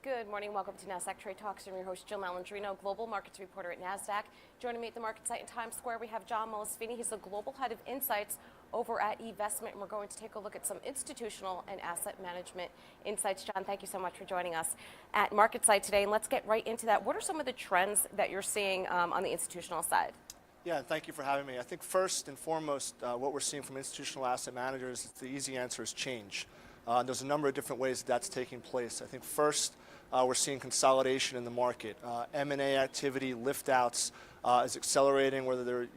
Good morning. Welcome to Nasdaq Trade Talks. I'm your host, Jill Malandrino, Global Markets Reporter at Nasdaq. Joining me at the MarketSite in Times Square, we have John Molesphini. He's the Global Head of Insights over at eVestment, and we're going to take a look at some institutional and asset management insights. John, thank you so much for joining us at MarketSite today, and let's get right into that. What are some of the trends that you're seeing on the institutional side? Yeah, thank you for having me. I think first and foremost, what we're seeing from institutional asset managers, the easy answer is change. There's a number of different ways that's taking place. I think first, we're seeing consolidation in the market. M&A activity, lift-outs is accelerating, whether there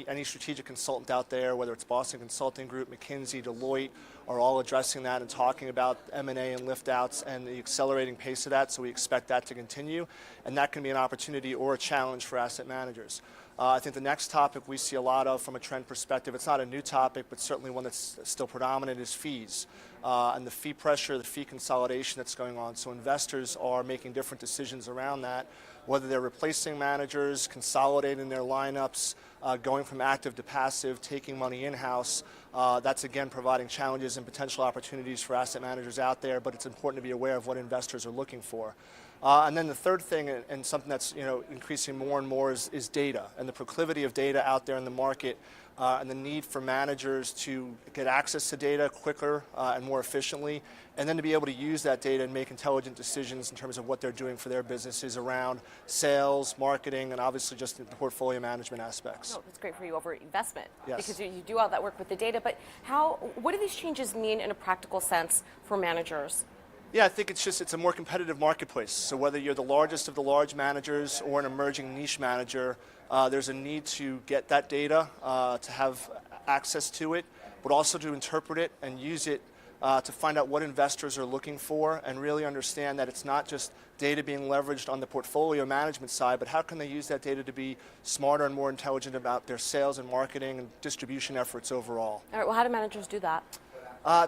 any strategic consultant out there, whether it's Boston Consulting Group, McKinsey, Deloitte, are all addressing that and talking about M&A and lift-outs and the accelerating pace of that, so we expect that to continue, and that can be an opportunity or a challenge for asset managers. I think the next topic we see a lot of from a trend perspective, it's not a new topic, but certainly one that's still predominant, is fees. And the fee pressure, the fee consolidation that's going on. So investors are making different decisions around that, whether they're replacing managers, consolidating their lineups, going from active to passive, taking money in-house. That's again providing challenges and potential opportunities for asset managers out there, but it's important to be aware of what investors are looking for. And then the third thing, and something that's increasing more and more, is data, and the proclivity of data out there in the market, and the need for managers to get access to data quicker and more efficiently, and then to be able to use that data and make intelligent decisions in terms of what they're doing for their businesses around sales, marketing, and obviously just the portfolio management aspects. Oh, that's great for you over eVestment, yes, because you do all that work with the data. But what do these changes mean in a practical sense for managers? Yeah, I think it's a more competitive marketplace. So whether you're the largest of the large managers or an emerging niche manager, there's a need to get that data, to have access to it, but also to interpret it and use it to find out what investors are looking for and really understand that it's not just data being leveraged on the portfolio management side, but how can they use that data to be smarter and more intelligent about their sales and marketing and distribution efforts overall. All right, well, how do managers do that?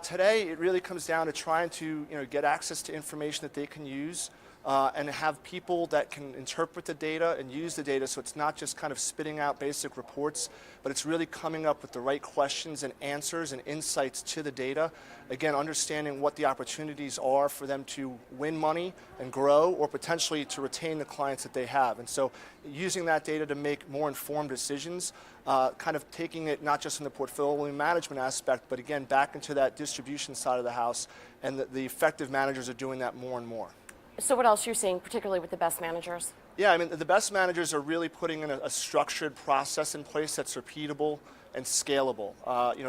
Today, it really comes down to trying to get access to information that they can use and have people that can interpret the data and use the data, so it's not just kind of spitting out basic reports, but it's really coming up with the right questions and answers and insights to the data. Again, understanding what the opportunities are for them to win money and grow, or potentially to retain the clients that they have. And so using that data to make more informed decisions, kind of taking it not just in the portfolio management aspect, but again, back into that distribution side of the house, and the effective managers are doing that more and more. So what else you're seeing, particularly with the best managers? Yeah, I mean, the best managers are really putting in a structured process in place that's repeatable and scalable.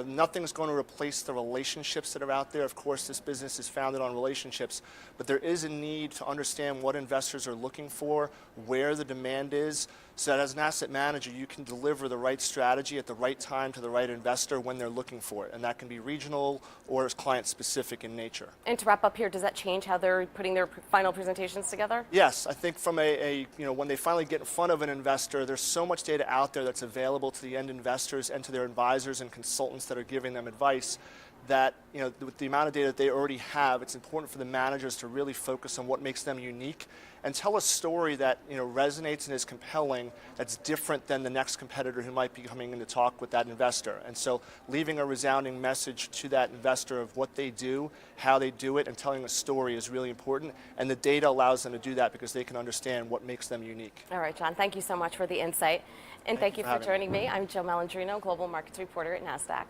Nothing's going to replace the relationships that are out there. Of course, this business is founded on relationships, but there is a need to understand what investors are looking for, where the demand is, so that as an asset manager, you can deliver the right strategy at the right time to the right investor when they're looking for it. And that can be regional or client-specific in nature. And to wrap up here, does that change how they're putting their final presentations together? Yes, I think from when they finally get in front of an investor, there's so much data out there that's available to the end investors and to their advisors and consultants that are giving them advice, that with the amount of data that they already have, it's important for the managers to really focus on what makes them unique and tell a story that resonates and is compelling, that's different than the next competitor who might be coming in to talk with that investor. And so leaving a resounding message to that investor of what they do, how they do it, and telling a story is really important. And the data allows them to do that because they can understand what makes them unique. All right, John, thank you so much for the insight. And thank you for joining me. I'm Jill Malandrino, Global Markets Reporter at Nasdaq.